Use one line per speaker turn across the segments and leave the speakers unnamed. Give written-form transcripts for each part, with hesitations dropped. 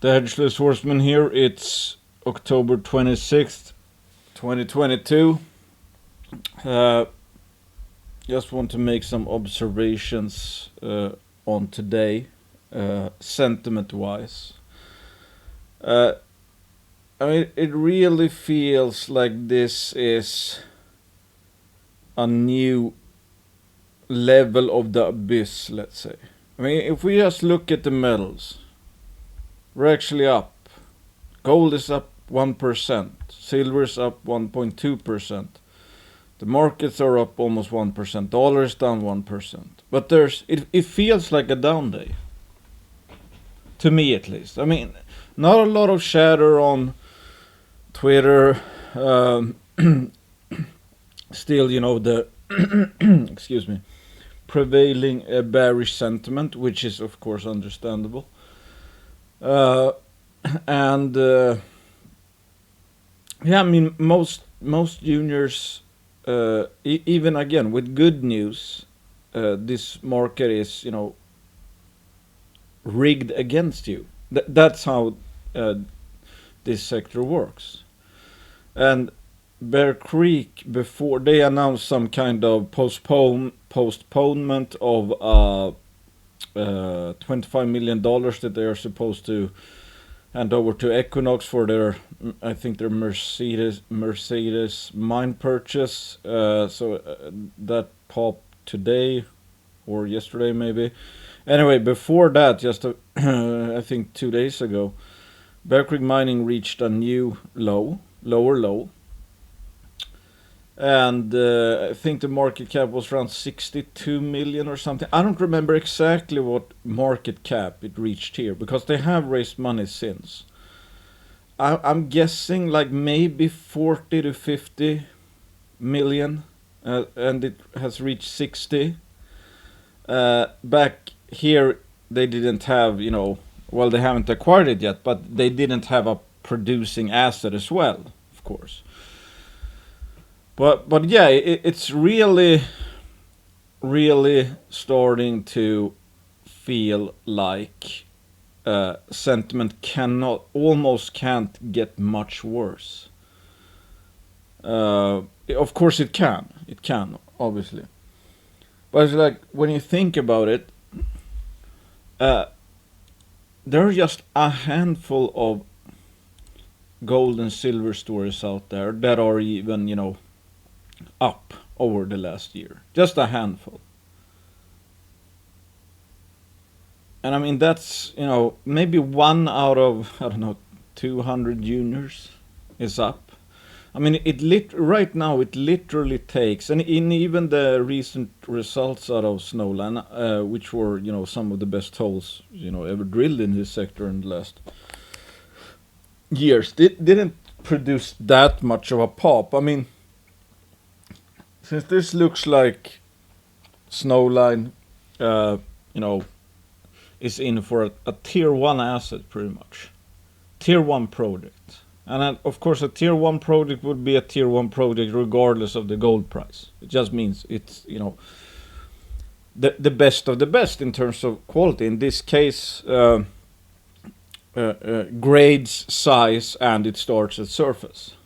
The Hedgeless Horseman here. It's October 26th, 2022. Just want to make some observations on today, sentiment-wise. I mean, it really feels like this is a new level of the abyss, let's say. I mean, if we just look at the metals, we're actually up. Gold is up 1%. Silver is up 1.2%. The markets are up almost 1%. Dollar is down 1%. But it feels like a down day. To me, at least. I mean, not a lot of chatter on Twitter. Still, the excuse me, prevailing bearish sentiment, which is of course understandable. I mean, most juniors, even again with good news, this market is rigged against you. That's how this sector works. And Bear Creek, before they announced some kind of postponement of $25 million that they are supposed to hand over to Equinox for their Mercedes mine purchase. That popped today or yesterday maybe. Anyway, before that, just I think 2 days ago, Bear Creek Mining reached a new lower low. And I think the market cap was around 62 million or something. I don't remember exactly what market cap it reached here, because they have raised money since. I'm guessing like maybe 40 to 50 million, and it has reached 60. Back here they didn't have, well, they haven't acquired it yet, but they didn't have a producing asset as well, of course. But yeah, it's really starting to feel like sentiment almost can't get much worse. Of course it can, obviously. But it's like, when you think about it, there are just a handful of gold and silver stories out there that are even, up over the last year. Just a handful. And I mean, that's, maybe 1 out of, 200 juniors is up. I mean, right now it literally takes, and in even the recent results out of Snowline, which were, some of the best holes, ever drilled in this sector in the last years, didn't produce that much of a pop. I mean, since this looks like Snowline, is in for a tier 1 asset, pretty much. Tier 1 project. And of course, a tier 1 project would be a tier 1 project regardless of the gold price. It just means it's, the best of the best in terms of quality. In this case, grades, size, and it starts at surface.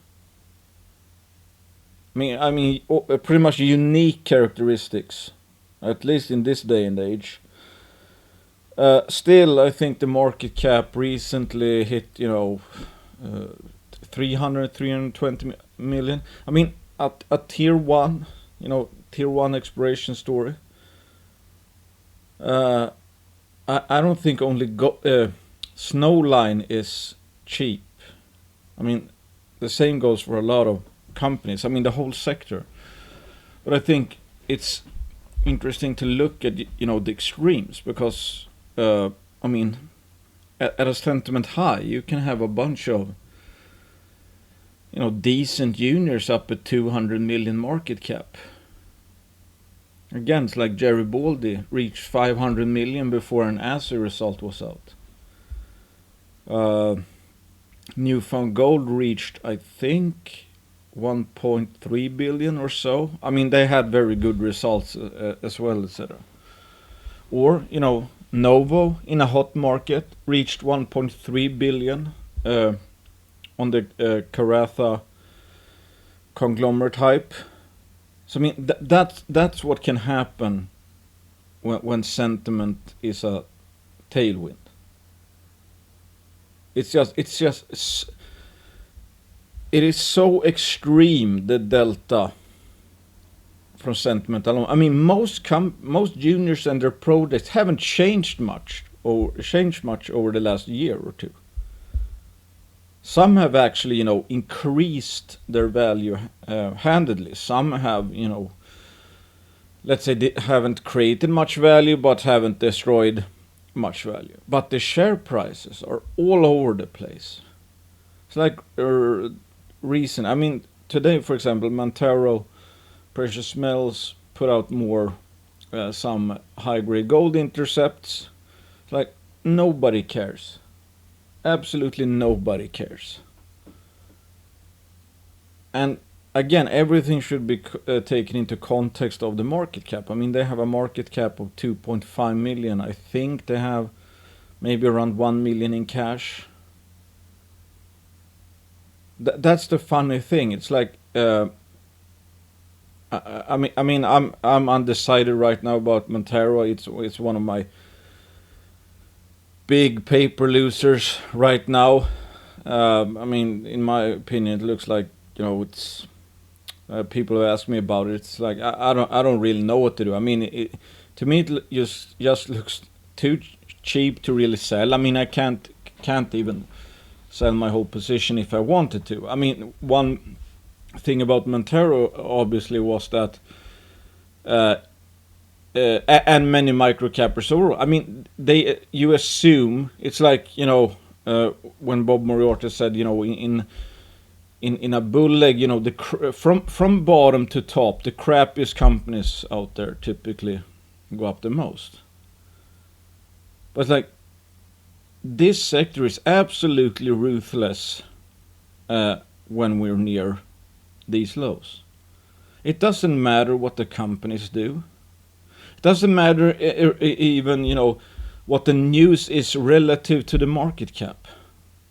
I mean, pretty much unique characteristics, at least in this day and age. Still, I think the market cap recently hit, 320 million. I mean, a tier 1, tier 1 exploration story. I don't think only Snowline is cheap. I mean, the same goes for a lot of companies. I mean, the whole sector. But I think it's interesting to look at, the extremes, because, I mean, at a sentiment high, you can have a bunch of, decent juniors up at 200 million market cap. Again, it's like Jerry Baldy reached 500 million before an assay result was out. Newfound Gold reached, I think, 1.3 billion or so. I mean, they had very good results as well, etc. Or, Novo, in a hot market, reached 1.3 billion on the Karatha conglomerate hype. So I mean that's what can happen when sentiment is a tailwind. It is so extreme, the delta from sentiment alone. I mean, most juniors and their projects haven't changed much over the last year or two. Some have actually, increased their value handedly. Some have, let's say they haven't created much value, but haven't destroyed much value. But the share prices are all over the place. It's like recent. I mean, today, for example, Montero Precious Metals put out some high-grade gold intercepts. It's like nobody cares. Absolutely nobody cares. And again, everything should be taken into context of the market cap. I mean, they have a market cap of 2.5 million. I think they have maybe around 1 million in cash. That's the funny thing. It's like, I'm undecided right now about Montero. It's one of my big paper losers right now. In my opinion, it looks like it's people have asked me about it. It's like I don't really know what to do. I mean, to me it just looks too cheap to really sell. I mean, I can't even sell my whole position if I wanted to. I mean, one thing about Montero obviously was that and many microcappers overall. I mean, you assume it's like when Bob Moriarty said in a bull leg, from bottom to top, the crappiest companies out there typically go up the most. But it's like this sector is absolutely ruthless when we're near these lows. It doesn't matter what the companies do. It doesn't matter even what the news is relative to the market cap.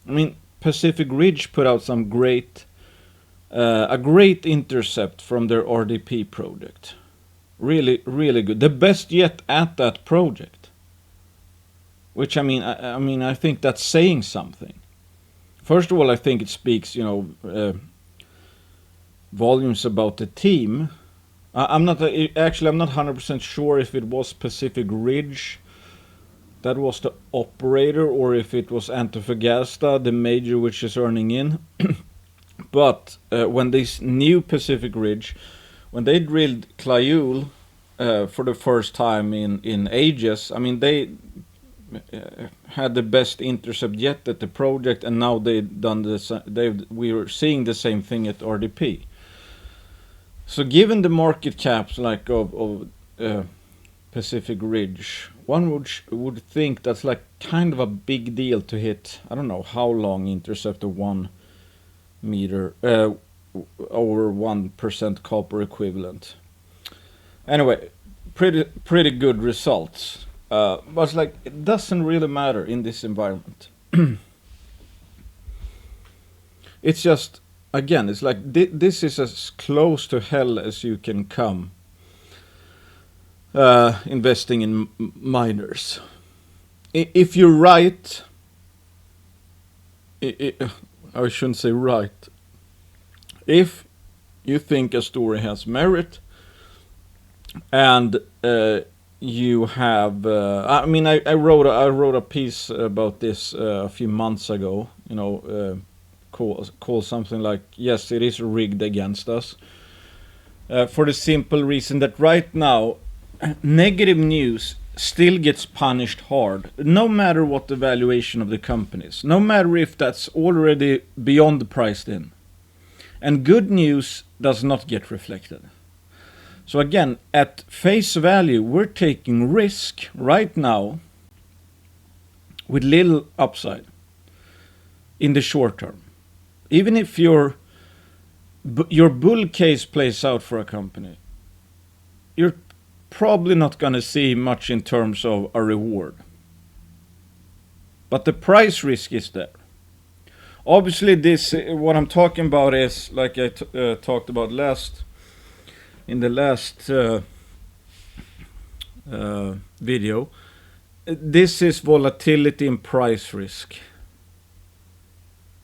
I mean, Pacific Ridge put out a great intercept from their RDP project. Really, really good. The best yet at that project. Which I think that's saying something. First of all, I think it speaks, volumes about the team. I'm not 100% sure if it was Pacific Ridge that was the operator or if it was Antofagasta, the major which is earning in. But when this new Pacific Ridge, when they drilled Clayule for the first time in ages, I mean, they had the best intercept yet at the project, and now they've done this. We were seeing the same thing at RDP. So given the market caps like of Pacific Ridge, one would think that's like kind of a big deal to hit. I don't know how long intercept of 1 meter over 1% copper equivalent. Anyway, pretty good results. But it's like it doesn't really matter in this environment. It's just, again, it's like this is as close to hell as you can come investing in miners. If you're right, I shouldn't say right. If you think a story has merit and you have, I wrote a piece about this a few months ago. Call something like, yes, it is rigged against us. For the simple reason that right now, negative news still gets punished hard, no matter what the valuation of the company is, no matter if that's already beyond priced in. And good news does not get reflected. So again, at face value, we're taking risk right now with little upside in the short term. Even if your bull case plays out for a company, you're probably not going to see much in terms of a reward. but the price risk is there. Obviously, this what I'm talking about is like I talked about in the last video. This is volatility and price risk.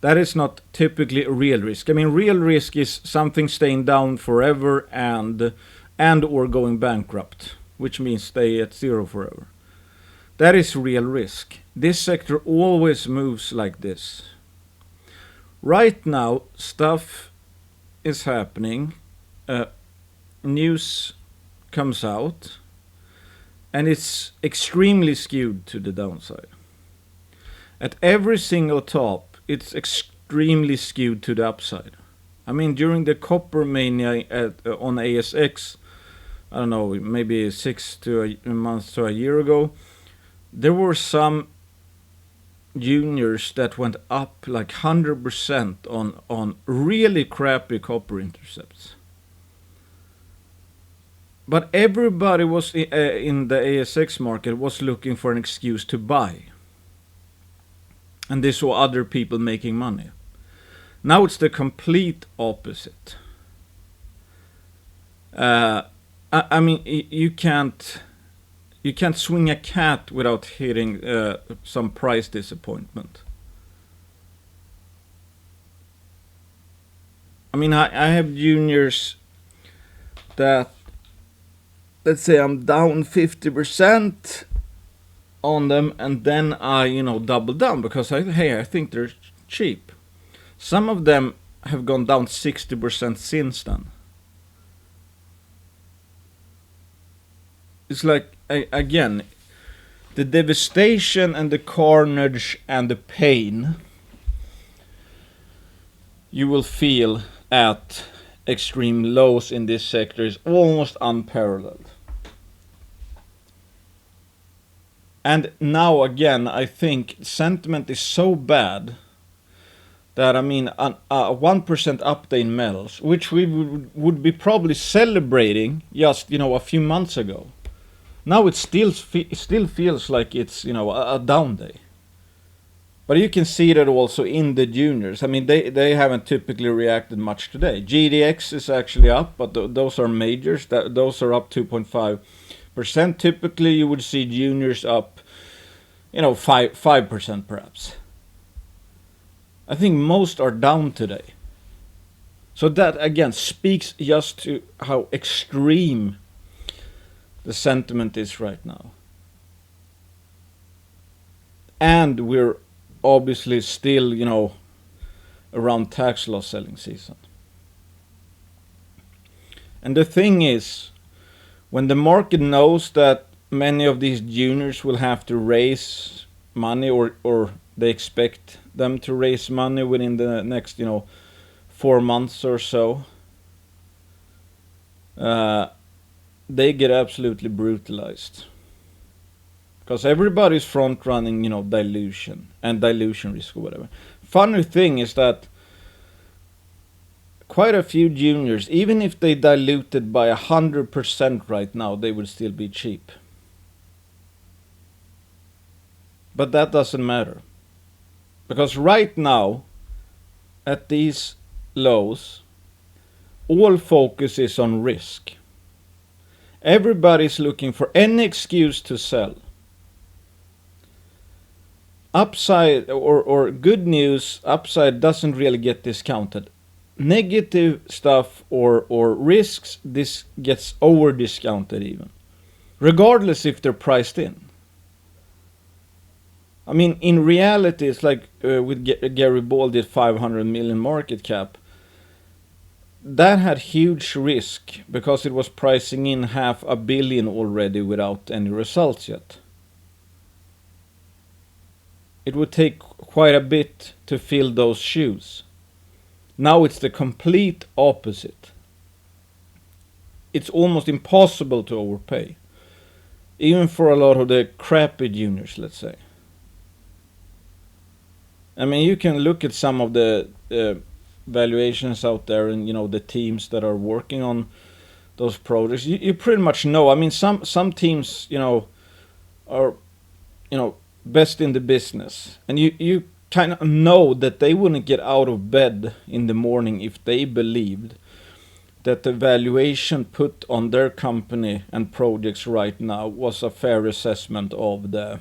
That is not typically a real risk. I mean, real risk is something staying down forever and or going bankrupt, which means stay at zero forever. That is real risk. This sector always moves like this. Right now, stuff is happening. News comes out, and it's extremely skewed to the downside. At every single top, it's extremely skewed to the upside. I mean, during the copper mania on ASX, I don't know, maybe 6 months to a year ago, there were some juniors that went up like 100% on really crappy copper intercepts. But everybody was in the ASX market was looking for an excuse to buy. And they saw other people making money. Now it's the complete opposite. I mean, you can't swing a cat without hitting some price disappointment. I mean, I have juniors that, let's say I'm down 50% on them, and then I, double down because I think they're cheap. Some of them have gone down 60% since then. It's like, again, the devastation and the carnage and the pain you will feel at extreme lows in this sector is almost unparalleled. And now again, I think sentiment is so bad that, I mean, a 1% update in metals, which we would be probably celebrating just, a few months ago. Now it still feels like it's, a down day. But you can see that also in the juniors. I mean, they haven't typically reacted much today. GDX is actually up, but those are majors. Those are up 2.5%. Typically, you would see juniors up, 5% perhaps. I think most are down today. So that, again, speaks just to how extreme the sentiment is right now. And we're obviously still, around tax loss selling season. And the thing is, when the market knows that many of these juniors will have to raise money, or they expect them to raise money within the next, 4 months or so, they get absolutely brutalized. Because everybody's front running, dilution and dilution risk or whatever. Funny thing is that quite a few juniors, even if they diluted by 100% right now, they would still be cheap. But that doesn't matter. Because right now, at these lows, all focus is on risk. Everybody's looking for any excuse to sell. Upside or good news, upside doesn't really get discounted. Negative stuff or risks, this gets over discounted even. Regardless if they're priced in. I mean, in reality, it's like with Gary Ball did 500 million market cap. That had huge risk because it was pricing in $500 million already without any results yet. It would take quite a bit to fill those shoes. Now it's the complete opposite. It's almost impossible to overpay. Even for a lot of the crappy juniors, let's say. I mean, you can look at some of the valuations out there and, the teams that are working on those projects. You pretty much know. I mean, some teams, are, best in the business, and you kind of know that they wouldn't get out of bed in the morning if they believed that the valuation put on their company and projects right now was a fair assessment of the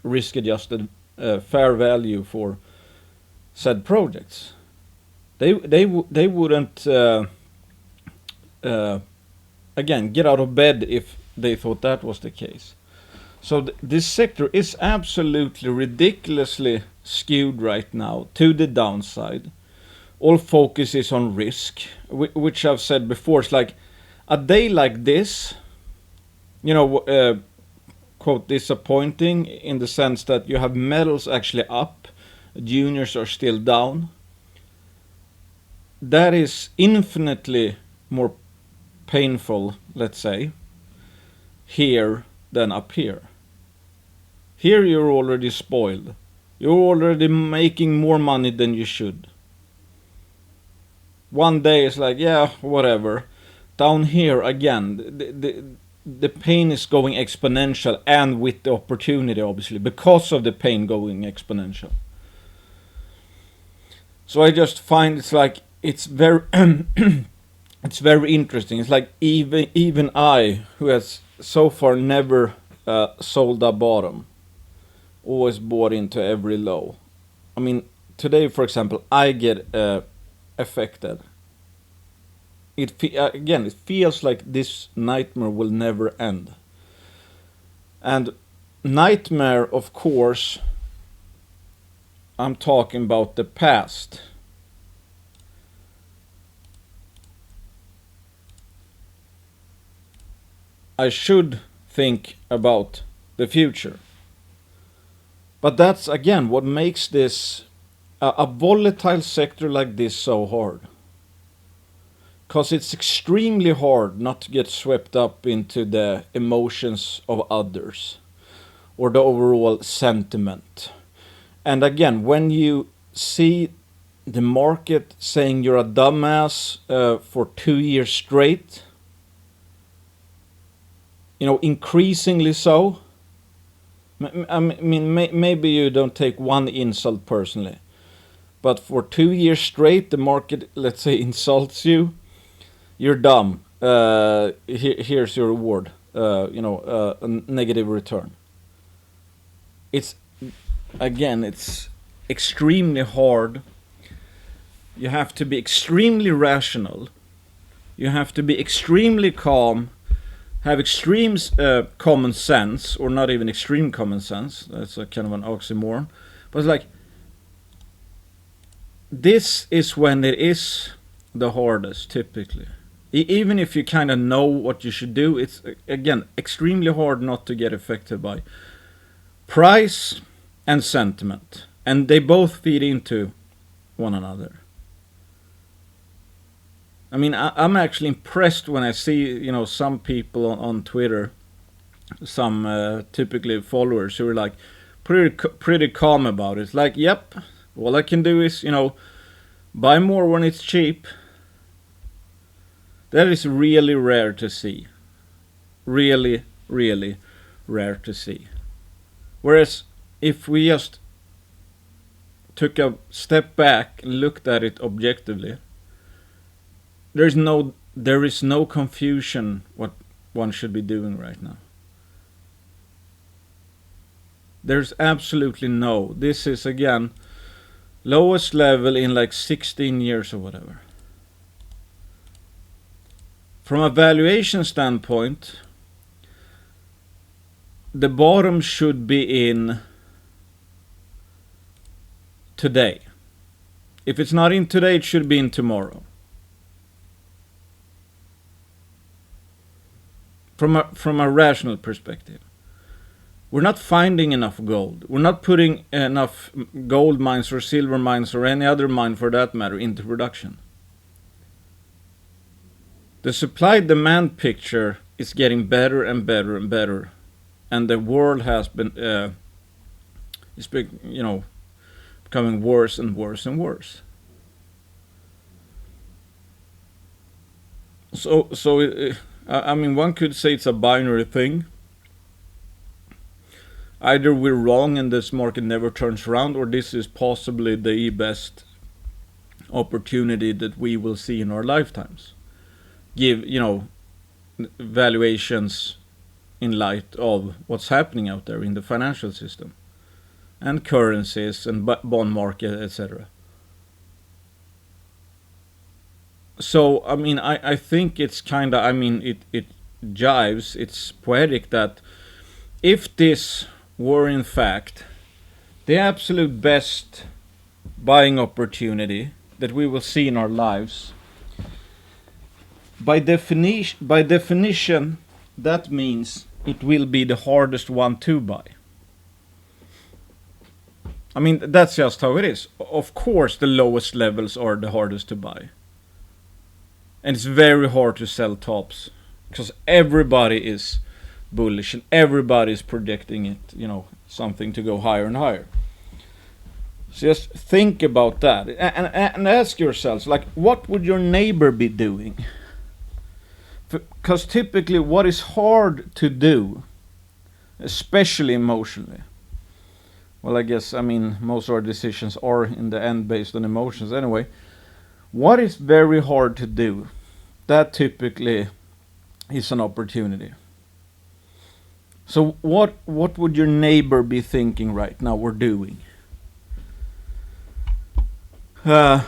risk-adjusted fair value for said projects. They wouldn't again get out of bed if they thought that was the case. So this sector is absolutely ridiculously skewed right now to the downside. All focus is on risk, which I've said before. It's like a day like this, quote, disappointing in the sense that you have metals actually up, juniors are still down. That is infinitely more painful, let's say, here than up here. Here you're already spoiled. You're already making more money than you should. One day it's like, yeah, whatever. Down here, again, the pain is going exponential, and with the opportunity, obviously, because of the pain going exponential. So I just find it's very it's very interesting. It's like even I, who has so far never sold a bottom, always bought into every low. I mean, today, for example, I get affected. Again, it feels like this nightmare will never end. And nightmare, of course, I'm talking about the past. I should think about the future. But that's, again, what makes this a volatile sector like this so hard. Because it's extremely hard not to get swept up into the emotions of others or the overall sentiment. And again, when you see the market saying you're a dumbass for 2 years straight, increasingly so. I mean, maybe you don't take one insult personally, but for 2 years straight, the market, let's say, insults you. You're dumb. Here's your reward. A negative return. It's extremely hard. You have to be extremely rational. You have to be extremely calm. Have extreme common sense, or not even extreme common sense. That's a kind of an oxymoron. But it's like, this is when it is the hardest, typically. Even if you kind of know what you should do, it's, again, extremely hard not to get affected by price and sentiment. And they both feed into one another. I mean, I'm actually impressed when I see, some people on Twitter, some typically followers who are like pretty calm about it. It's like, yep, all I can do is, buy more when it's cheap. That is really rare to see. Really, really rare to see. Whereas if we just took a step back and looked at it objectively, there is no confusion what one should be doing right now. There's absolutely no. This is, again, lowest level in like 16 years or whatever. From a valuation standpoint, the bottom should be in today. If it's not in today, it should be in tomorrow. From a rational perspective. We're not finding enough gold. We're not putting enough gold mines or silver mines or any other mine for that matter into production. The supply-demand picture is getting better and better and better, and the world has been, becoming worse and worse and worse. So I mean, one could say it's a binary thing. either we're wrong and this market never turns around, or this is possibly the best opportunity that we will see in our lifetimes. Give, valuations in light of what's happening out there in the financial system and currencies and bond market, etc. So I think it's kind of, it jives, it's poetic that if this were in fact the absolute best buying opportunity that we will see in our lives, by definition that means it will be the hardest one to buy. That's just how it is. Of course the lowest levels are the hardest to buy, and it's very hard to sell tops because everybody is bullish and everybody is predicting it, something to go higher and higher. So just think about that and ask yourselves, like, what would your neighbor be doing? Because typically what is hard to do, especially emotionally, well, I guess, most of our decisions are in the end based on emotions anyway. What is very hard to do, that typically is an opportunity. So what would your neighbor be thinking right now we're doing? How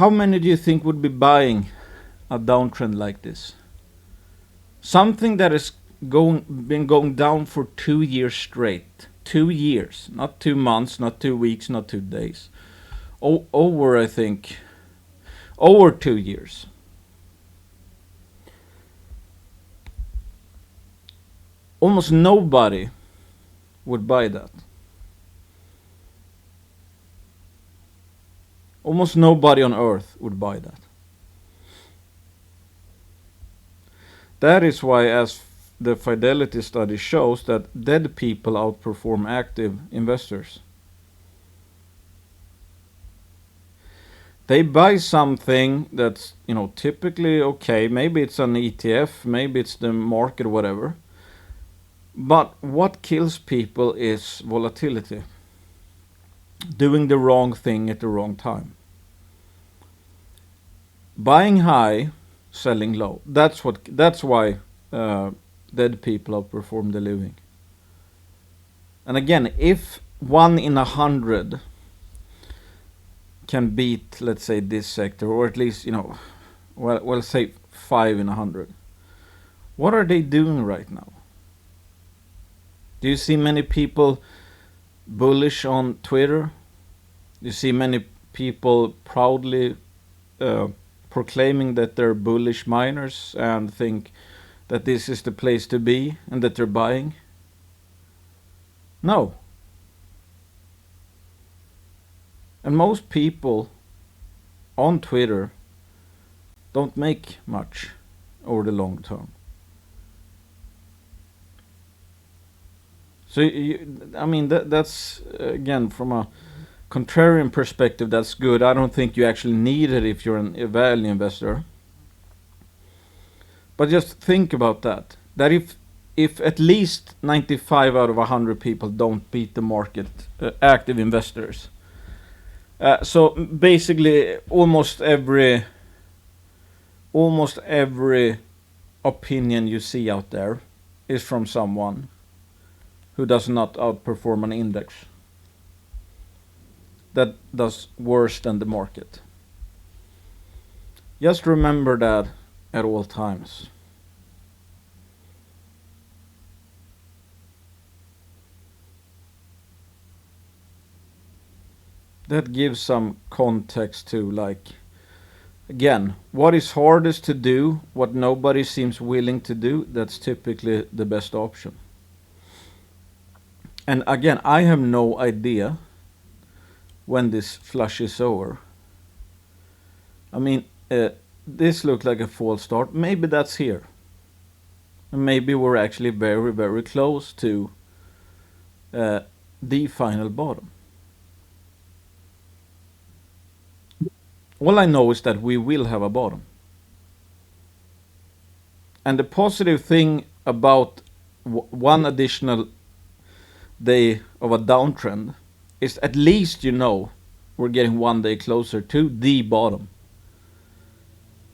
many do you think would be buying a downtrend like this? Something that is been going down for 2 years straight. 2 years, not 2 months, not 2 weeks, not 2 days. Over 2 years. Almost nobody would buy that. Almost nobody on earth would buy that. That is why, as the Fidelity study shows, that dead people outperform active investors. They buy something that's, typically okay. Maybe it's an ETF, maybe it's the market, whatever. But what kills people is volatility. Doing the wrong thing at the wrong time. Buying high, selling low. That's why dead people outperform the living. And again, if 1 in 100 can beat, let's say, this sector, or at least, well, say 5 in 100, what are they doing right now? Do you see many people bullish on Twitter? Do you see many people proudly proclaiming that they're bullish miners and think that this is the place to be and that they're buying? No. And most people on Twitter don't make much over the long term. So, that's, again, from a contrarian perspective, that's good. I don't think you actually need it if you're a value investor. But just think about that. That if at least 95 out of 100 people don't beat the market, active investors. So basically almost every opinion you see out there is from someone who does not outperform an index that does worse than the market. Just remember that at all times. That gives some context to, like, again, what is hardest to do, what nobody seems willing to do, that's typically the best option. And again, I have no idea when this flush is over. This looked like a false start. Maybe that's here. And maybe we're actually very, very close to the final bottom. All I know is that we will have a bottom. And the positive thing about one additional day of a downtrend is at least we're getting 1 day closer to the bottom,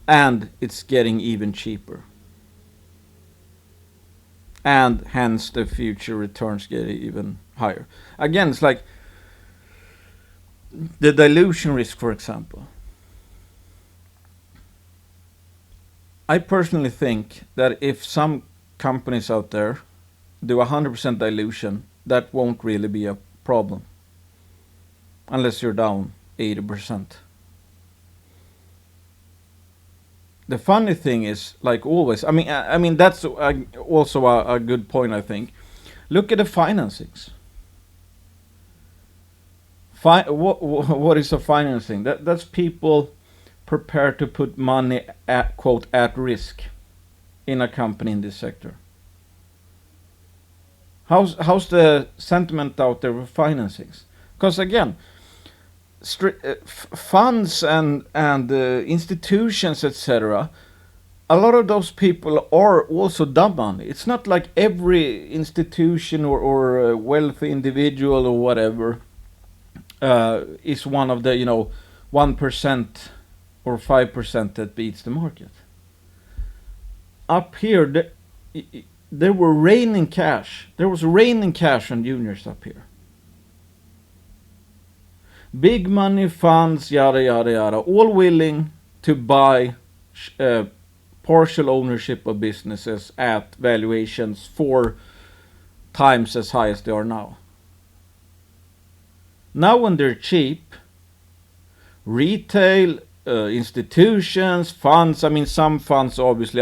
and it's getting even cheaper, and hence the future returns get even higher. Again, it's like the dilution risk, for example. I personally think that if some companies out there do 100% dilution, that won't really be a problem, unless you're down 80%. The funny thing is, like always, I mean that's also a good point, I think. Look at the financings. What is a financing? That's people prepared to put money at, quote, at risk in a company in this sector. How's the sentiment out there with financings? Because again, funds and institutions, etc., a lot of those people are also dumb money. It's not like every institution or wealthy individual or whatever is one of the 1% or 5% that beats the market. Up here, there were raining cash. There was raining cash on juniors up here. Big money funds, yada yada yada, all willing to buy partial ownership of businesses at valuations 4 times as high as they are now. Now when they're cheap, retail, institutions, funds, some funds obviously,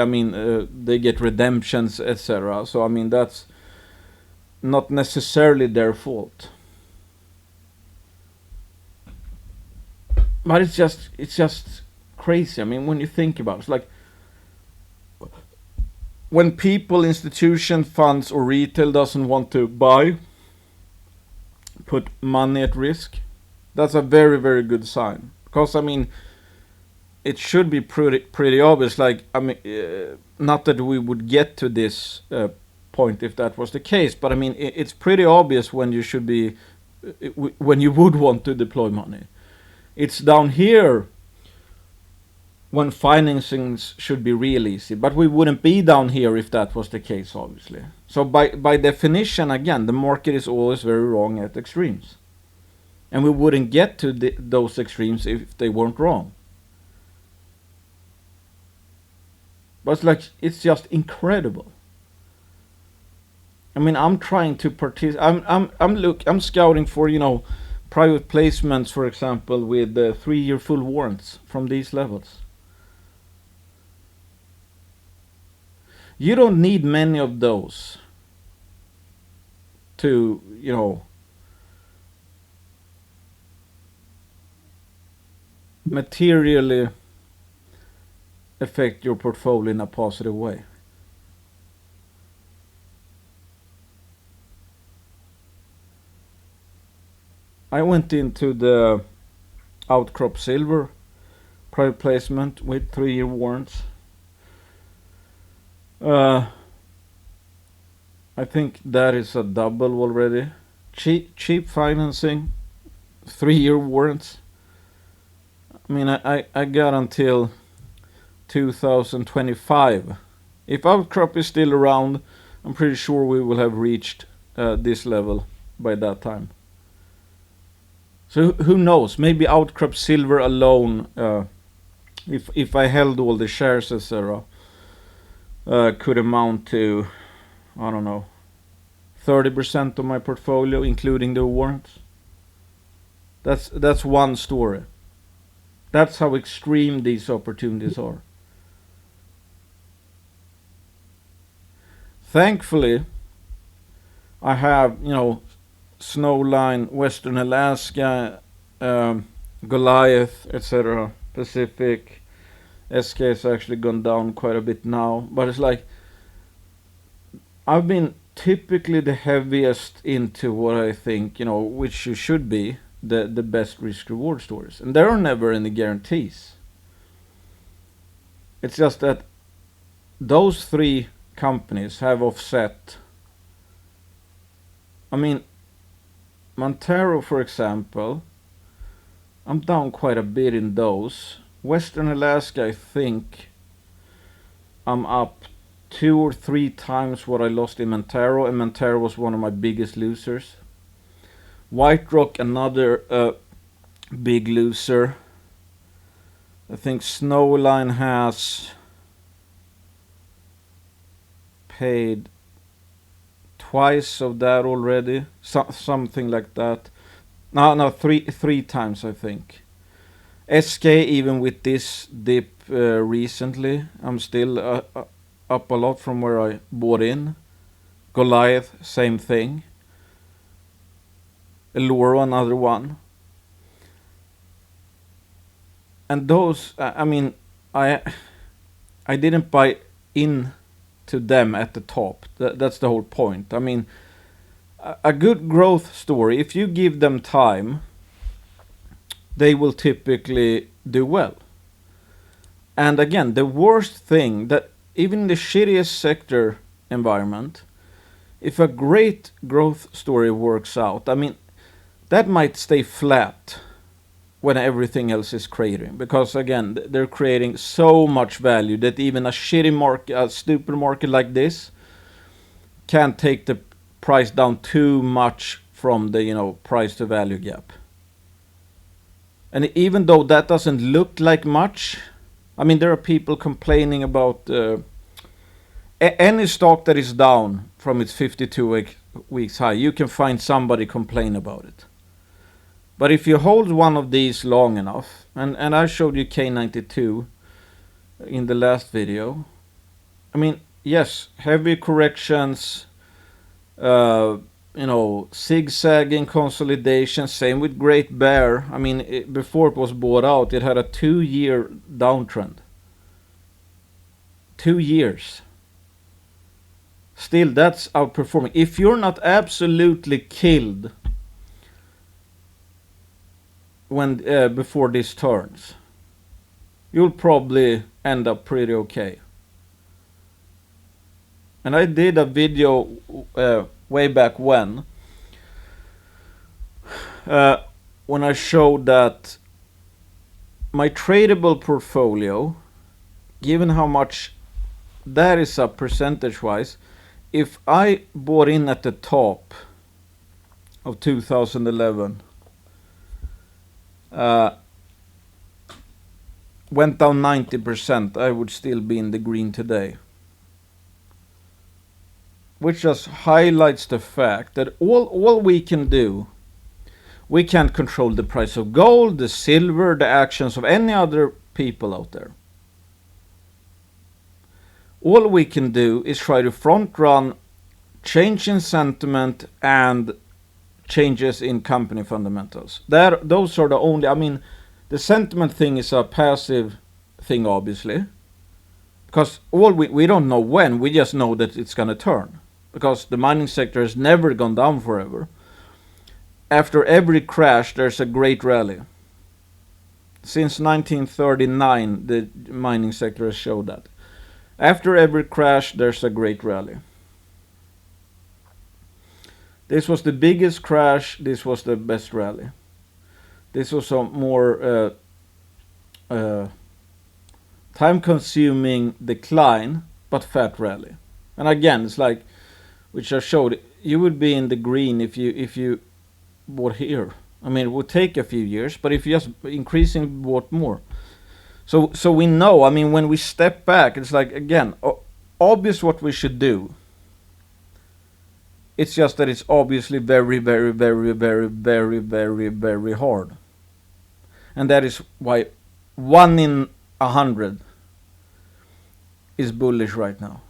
they get redemptions, etc. So that's not necessarily their fault. But it's just crazy. When you think about it, it's like when people, institution, funds, or retail doesn't want to put money at risk, that's a very, very good sign. Because it should be pretty obvious. Like not that we would get to this point if that was the case, but it's pretty obvious when you should be, when you would want to deploy money. It's down here when financings should be real easy, but we wouldn't be down here if that was the case, obviously. So by definition, again, the market is always very wrong at extremes. And we wouldn't get to those extremes if they weren't wrong. But it's just incredible. I'm trying to participate. I'm scouting for, private placements, for example, with 3-year full warrants from these levels. You don't need many of those to, materially affect your portfolio in a positive way. I went into the Outcrop Silver private placement with 3-year warrants. I think that is a double already. Cheap financing, 3-year warrants. I got until 2025. If Outcrop is still around, I'm pretty sure we will have reached this level by that time. So who knows? Maybe Outcrop Silver alone, if I held all the shares, etc., could amount to, I don't know, 30% of my portfolio, including the warrants. That's one story. That's how extreme these opportunities are. Thankfully, I have, Snowline, Western Alaska, Goliath, etc., Pacific. SK has actually gone down quite a bit now, but it's like I've been typically the heaviest into what I think, which you should be, the best risk-reward stories. And there are never any guarantees. It's just that those 3 companies have offset I mean, Montero, for example, I'm down quite a bit in those. Western Alaska, I think I'm up 2 or 3 times what I lost in Montero, and Montero was one of my biggest losers. White Rock, another big loser. I think Snowline has paid twice of that already, something like that. No, three times I think. SK, even with this dip recently, I'm still up a lot from where I bought in. Goliath, same thing. Eloro, another one. And those, I mean, I didn't buy in to them at the top. That's the whole point. I mean, a good growth story, if you give them time, they will typically do well. And again, the worst thing, that even in the shittiest sector environment, if a great growth story works out, I mean, that might stay flat when everything else is cratering, because again, they're creating so much value that even a shitty market, a stupid market like this, can't take the price down too much from the price to value gap. And even though that doesn't look like much, I mean, there are people complaining about any stock that is down from its 52 weeks high. You can find somebody complain about it. But if you hold one of these long enough, and I showed you K92 in the last video, I mean, yes, heavy corrections, zigzagging consolidation, same with Great Bear. I mean, before it was bought out, it had a 2-year downtrend. 2 years. Still, that's outperforming. If you're not absolutely killed when before this turns, you'll probably end up pretty okay. And I did a video way back when I showed that my tradable portfolio, given how much that is up percentage wise, if I bought in at the top of 2011, went down 90%, I would still be in the green today. Which just highlights the fact that all we can do, we can't control the price of gold, the silver, the actions of any other people out there. All we can do is try to front run change in sentiment and changes in company fundamentals. Those are the only, I mean, the sentiment thing is a passive thing, obviously, because we don't know when, we just know that it's going to turn, because the mining sector has never gone down forever. After every crash, there's a great rally. Since 1939, the mining sector has showed that. After every crash, there's a great rally. This was the biggest crash. This was the best rally. This was a more time-consuming decline, but fat rally. And again, it's like, which I showed, you would be in the green if you bought here. I mean, it would take a few years, but if you just increasing bought more. So we know, I mean, when we step back, it's like, again, obvious what we should do. It's just that it's obviously very, very, very, very, very, very, very hard. And that is why 1 in 100 is bullish right now.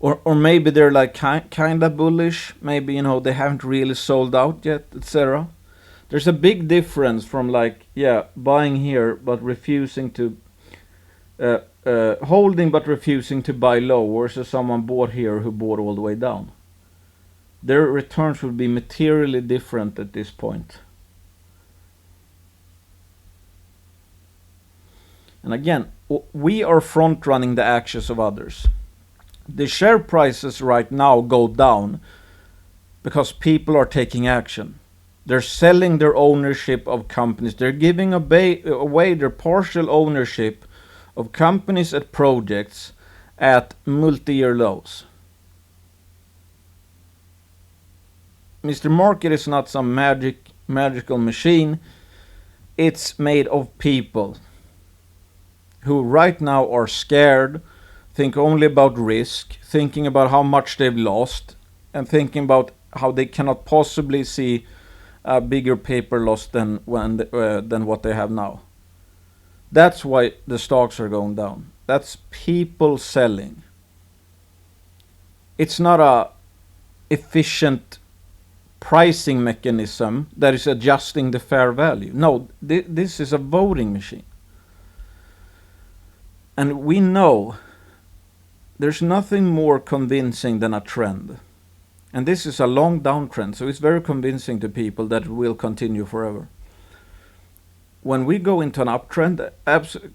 Or maybe they're like kind of bullish. Maybe, they haven't really sold out yet, etc. There's a big difference from like, buying here but refusing to, holding but refusing to buy low, versus someone bought here who bought all the way down. Their returns will be materially different at this point. And again, we are front running the actions of others. The share prices right now go down because people are taking action. They're selling their ownership of companies. They're giving away their partial ownership of companies and projects at multi-year lows. Mr. Market is not some magical machine. It's made of people who right now are scared, think only about risk, thinking about how much they've lost, and thinking about how they cannot possibly see a bigger paper loss than what they have now. That's why the stocks are going down. That's people selling. It's not a efficient pricing mechanism that is adjusting the fair value. No, this is a voting machine. And we know there's nothing more convincing than a trend. And this is a long downtrend, so it's very convincing to people that it will continue forever. When we go into an uptrend,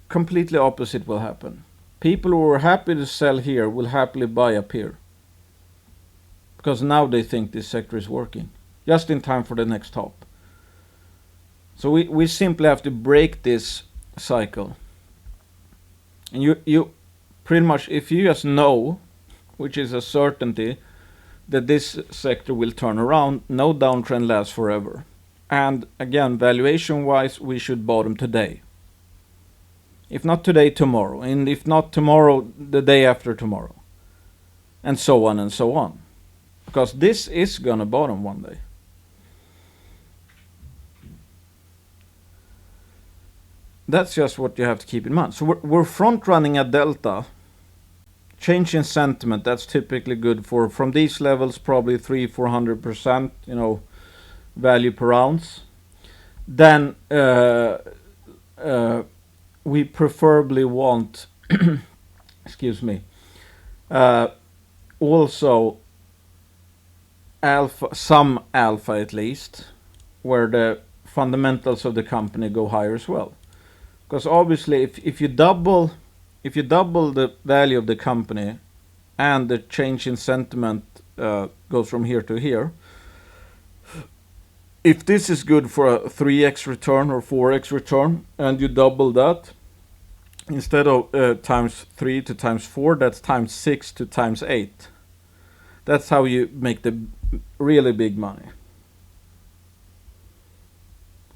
completely opposite will happen. People who are happy to sell here will happily buy up here. Because now they think this sector is working, just in time for the next top. So we simply have to break this cycle. And you pretty much, if you just know, which is a certainty, that this sector will turn around, no downtrend lasts forever. And again, valuation-wise, we should bottom today. If not today, tomorrow. And if not tomorrow, the day after tomorrow. And so on and so on. Because this is gonna bottom one day. That's just what you have to keep in mind. So we're front running at delta. Change in sentiment, that's typically good for, from these levels, probably 300-400%, value per ounce. Then we preferably want, excuse me, also alpha, some alpha at least, where the fundamentals of the company go higher as well. Because obviously, if you double the value of the company and the change in sentiment goes from here to here, if this is good for a 3x return or 4x return and you double that, instead of times 3 to times 4, that's times 6 to times 8. That's how you make the really big money.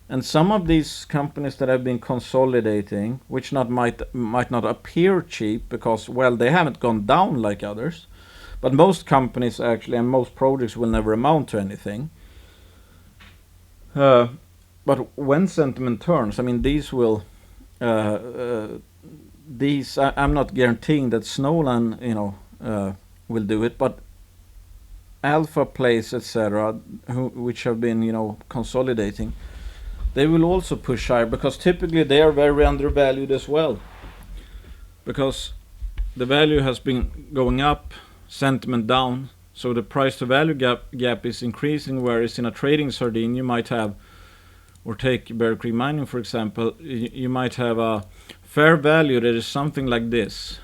And some of these companies that have been consolidating, which might not appear cheap because, well, they haven't gone down like others, but most companies actually and most projects will never amount to anything. But when sentiment turns, I mean, these will, I'm not guaranteeing that Snowline, will do it, but alpha plays, etc., which have been, consolidating, they will also push higher because typically they are very undervalued as well. Because the value has been going up, sentiment down, so the price to value gap is increasing, whereas in a trading sardine you might have, or take Bear Creek Mining for example, you might have a fair value that is something like this.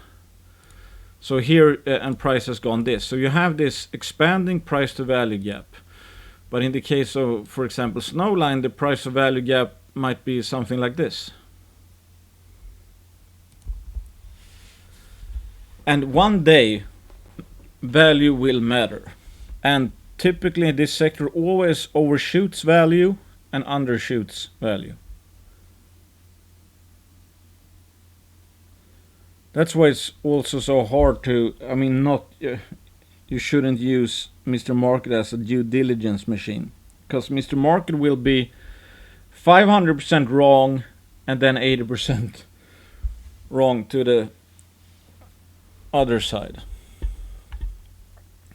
So here, and price has gone this. So you have this expanding price to value gap. But in the case of, for example, Snowline, the price to value gap might be something like this. And one day, value will matter. And typically this sector always overshoots value and undershoots value. That's why it's also so hard to, you shouldn't use Mr. Market as a due diligence machine, because Mr. Market will be 500% wrong and then 80% wrong to the other side.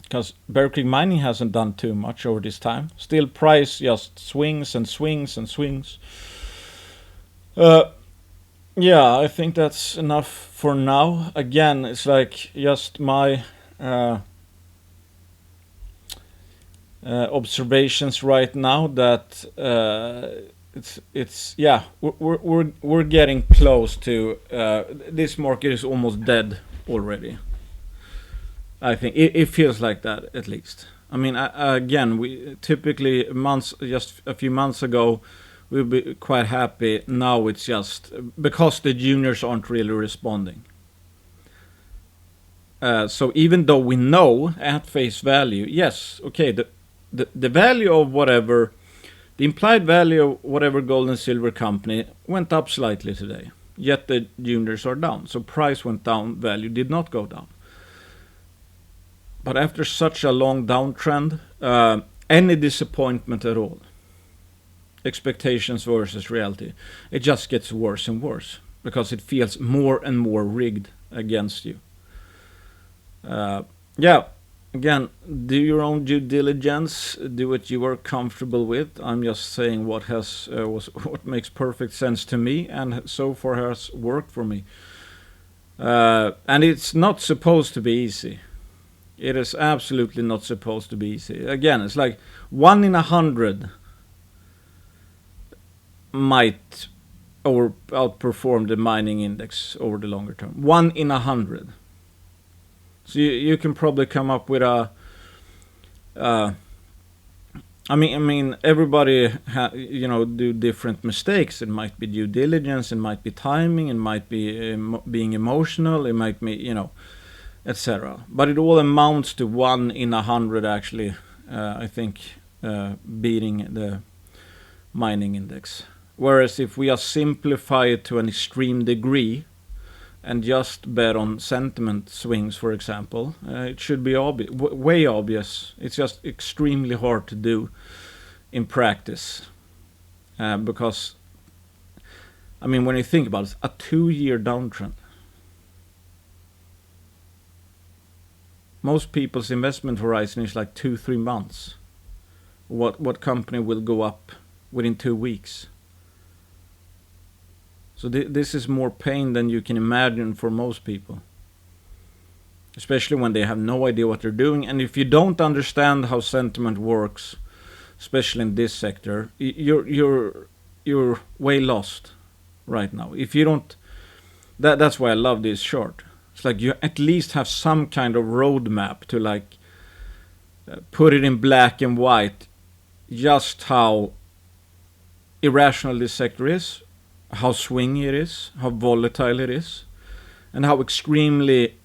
Because Bear Creek Mining hasn't done too much over this time. Still, price just swings and swings and swings. Yeah, I think that's enough for now. Again, it's like just my observations right now that we're getting close to this market is almost dead already. I think it feels like that, at least. I mean, again, we typically just a few months ago, we'd be quite happy. Now it's just because the juniors aren't really responding. So even though we know at face value, yes, okay, the value of whatever, the implied value of whatever gold and silver company went up slightly today. Yet the juniors are down. So price went down, value did not go down. But after such a long downtrend, any disappointment at all, expectations versus reality, it just gets worse and worse because it feels more and more rigged against you. Again, do your own due diligence, do what you are comfortable with. I'm just saying what makes perfect sense to me and so far has worked for me. And it's not supposed to be easy. It is absolutely not supposed to be easy. Again, it's like 1 in 100 might outperform the mining index over the longer term. 1 in 100. So you can probably come up with a. I mean, everybody do different mistakes. It might be due diligence, it might be timing, it might be being emotional, it might be etc. But it all amounts to 1 in 100 actually. I think beating the mining index. Whereas if we simplify it to an extreme degree and just bet on sentiment swings, for example, it should be way obvious. It's just extremely hard to do in practice. Because, I mean, when you think about it, a 2-year downtrend. Most people's investment horizon is like 2-3 months. What company will go up within 2 weeks? So this is more pain than you can imagine for most people, especially when they have no idea what they're doing. And if you don't understand how sentiment works, especially in this sector, you're way lost right now. If you don't, that's why I love this chart. It's like you at least have some kind of roadmap to put it in black and white, just how irrational this sector is, how swingy it is, how volatile it is, and how extremely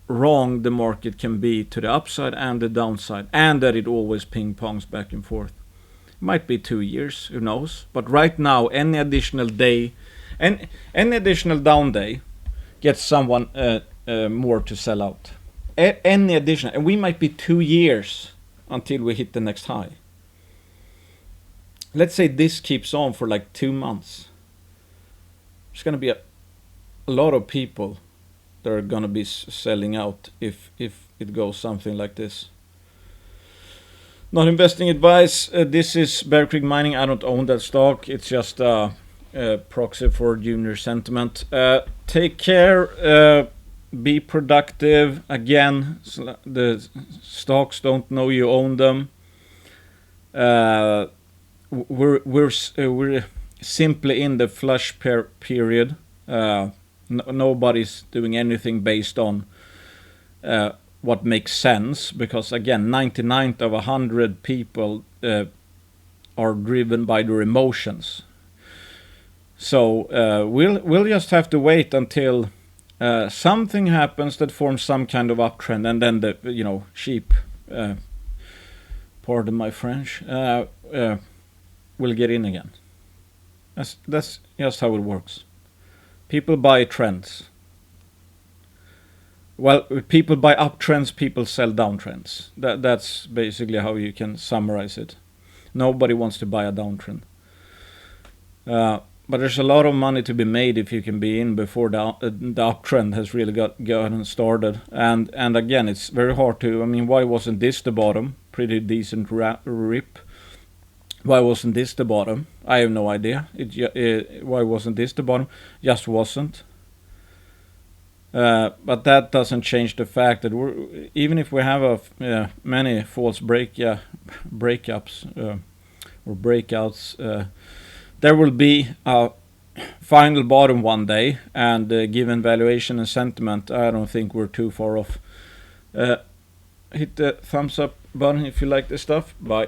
wrong the market can be to the upside and the downside, and that it always ping-pongs back and forth. It might be 2 years, who knows? But right now, any additional day, and any additional down day, gets someone more to sell out. Any additional, and we might be 2 years until we hit the next high. Let's say this keeps on for like 2 months. There's going to be a lot of people that are going to be selling out if it goes something like this. Not investing advice. This is Bear Creek Mining. I don't own that stock. It's just a proxy for junior sentiment. Take care. Be productive. Again, the stocks don't know you own them. We're simply in the flush period. Nobody's doing anything based on what makes sense, because again, 99 of 100 people are driven by their emotions. So we'll just have to wait until something happens that forms some kind of uptrend, and then the sheep, pardon my French, will get in again. That's just how it works. People buy trends. Well, people buy uptrends, people sell downtrends. That's basically how you can summarize it. Nobody wants to buy a downtrend. But there's a lot of money to be made if you can be in before the uptrend has really gotten started. And again, it's very hard to. I mean, why wasn't this the bottom? Pretty decent rip. Why wasn't this the bottom? I have no idea. Why wasn't this the bottom? Just wasn't. But that doesn't change the fact that even if we have many false breakups or breakouts, there will be a final bottom one day. And given valuation and sentiment, I don't think we're too far off. hit the thumbs up button if you like the stuff. Bye.